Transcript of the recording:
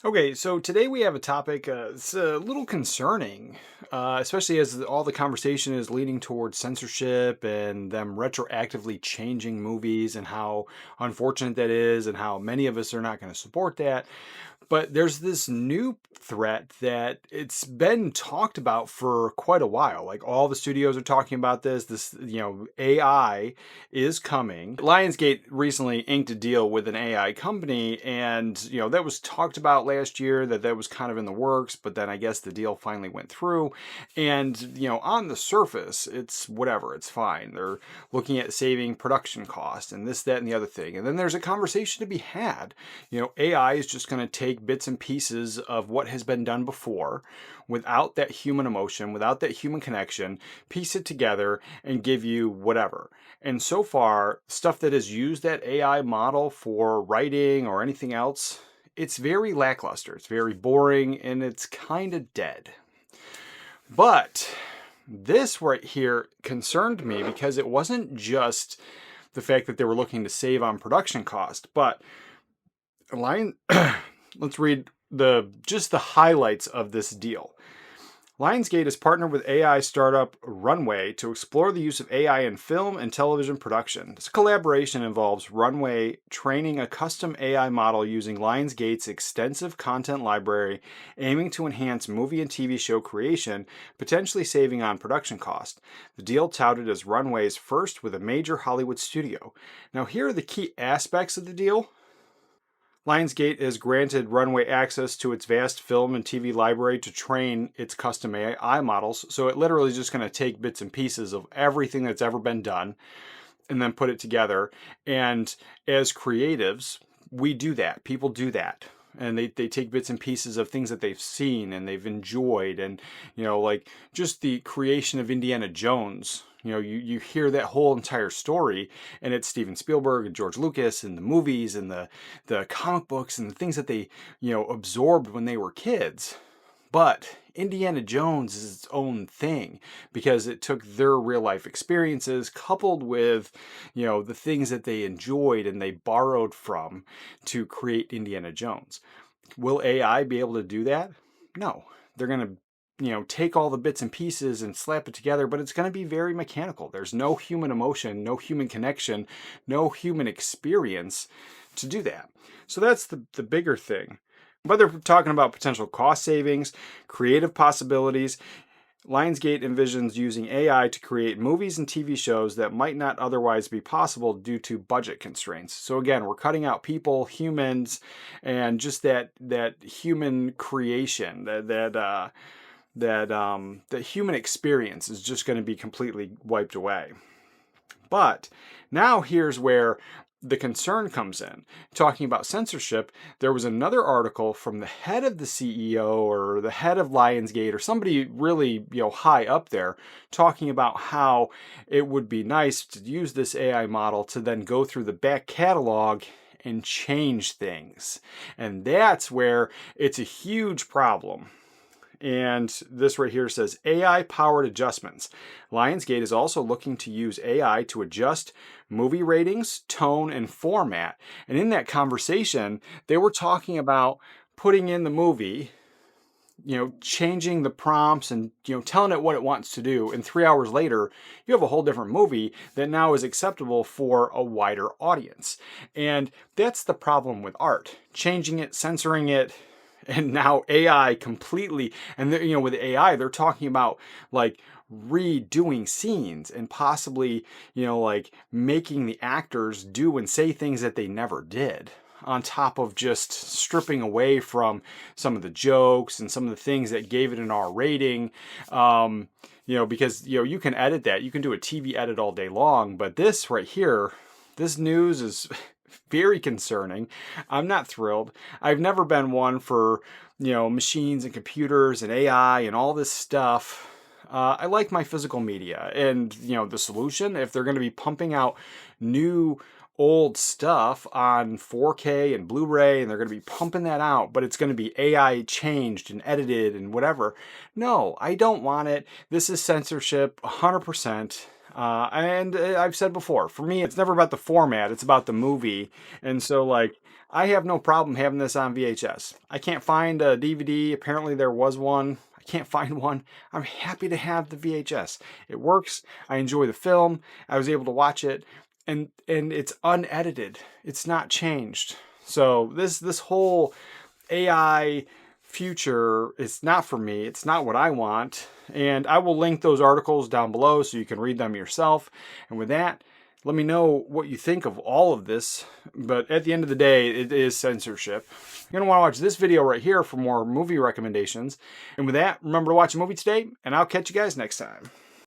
Okay, so today we have a topic. It's a little concerning, especially as all the conversation is leaning towards censorship and them retroactively changing movies and how unfortunate that is, and how many of us are not going to support that. But there's this new threat that it's been talked about for quite a while. Like all the studios are talking about this. AI is coming. Lionsgate recently inked a deal with an AI company, and that was talked about last year that was kind of in the works, but then I guess the deal finally went through. And on the surface, it's whatever, it's fine. They're looking at saving production costs and this, that, and the other thing. And then there's a conversation to be had. AI is just going to take bits and pieces of what has been done before without that human emotion, without that human connection, piece it together and give you whatever. And so far, stuff that has used that AI model for writing or anything else, it's very lackluster. It's very boring and it's kind of dead. But this right here concerned me because it wasn't just the fact that they were looking to save on production cost, but Lion let's read the highlights of this deal. Lionsgate has partnered with AI startup Runway to explore the use of AI in film and television production. This collaboration involves Runway training a custom AI model using Lionsgate's extensive content library, aiming to enhance movie and TV show creation, potentially saving on production cost. The deal touted as Runway's first with a major Hollywood studio. Now, here are the key aspects of the deal. Lionsgate has granted Runway access to its vast film and TV library to train its custom AI models. So it literally is just going to take bits and pieces of everything that's ever been done and then put it together. And as creatives, we do that. People do that. And they take bits and pieces of things that they've seen and they've enjoyed. And, like just the creation of Indiana Jones. You hear that whole entire story, and it's Steven Spielberg and George Lucas and the movies and the comic books and the things that they, absorbed when they were kids. But Indiana Jones is its own thing because it took their real life experiences coupled with, the things that they enjoyed and they borrowed from to create Indiana Jones. Will AI be able to do that? No. They're going to take all the bits and pieces and slap it together, but it's going to be very mechanical. There's no human emotion, no human connection, no human experience to do that. So that's the bigger thing. Whether we're talking about potential cost savings, creative possibilities, Lionsgate envisions using AI to create movies and TV shows that might not otherwise be possible due to budget constraints. So again, we're cutting out people, humans, and just that human creation, that human experience is just going to be completely wiped away. But now here's where the concern comes in. Talking about censorship, there was another article from the head of the CEO or the head of Lionsgate or somebody really, high up there, talking about how it would be nice to use this AI model to then go through the back catalog and change things. And that's where it's a huge problem. And this right here says AI powered adjustments. Lionsgate is also looking to use AI to adjust movie ratings, tone, and format. And in that conversation, they were talking about putting in the movie, changing the prompts and, telling it what it wants to do. And 3 hours later, you have a whole different movie that now is acceptable for a wider audience. And that's the problem with art. Changing it, censoring it, and now AI completely, and with AI, they're talking about like redoing scenes and possibly, like making the actors do and say things that they never did, on top of just stripping away from some of the jokes and some of the things that gave it an R rating. Because you can edit that, you can do a TV edit all day long, but this right here, this news is very concerning. I'm not thrilled. I've never been one for, machines and computers and AI and all this stuff. I like my physical media, and, the solution, if they're going to be pumping out new old stuff on 4K and Blu-ray and they're going to be pumping that out, but it's going to be AI changed and edited and whatever. No, I don't want it. This is censorship 100%. And I've said before, for me, it's never about the format, it's about the movie. And so, like, I have no problem having this on VHS. I can't find a DVD. Apparently there was one. I can't find one. I'm happy to have the VHS. It works. I enjoy the film. I was able to watch it, and it's unedited. It's not changed. So this whole AI future is not for me. It's not what I want. And I will link those articles down below so you can read them yourself. And with that, let me know what you think of all of this. But at the end of the day, it is censorship. You're going to want to watch this video right here for more movie recommendations. And with that, remember to watch a movie today, and I'll catch you guys next time.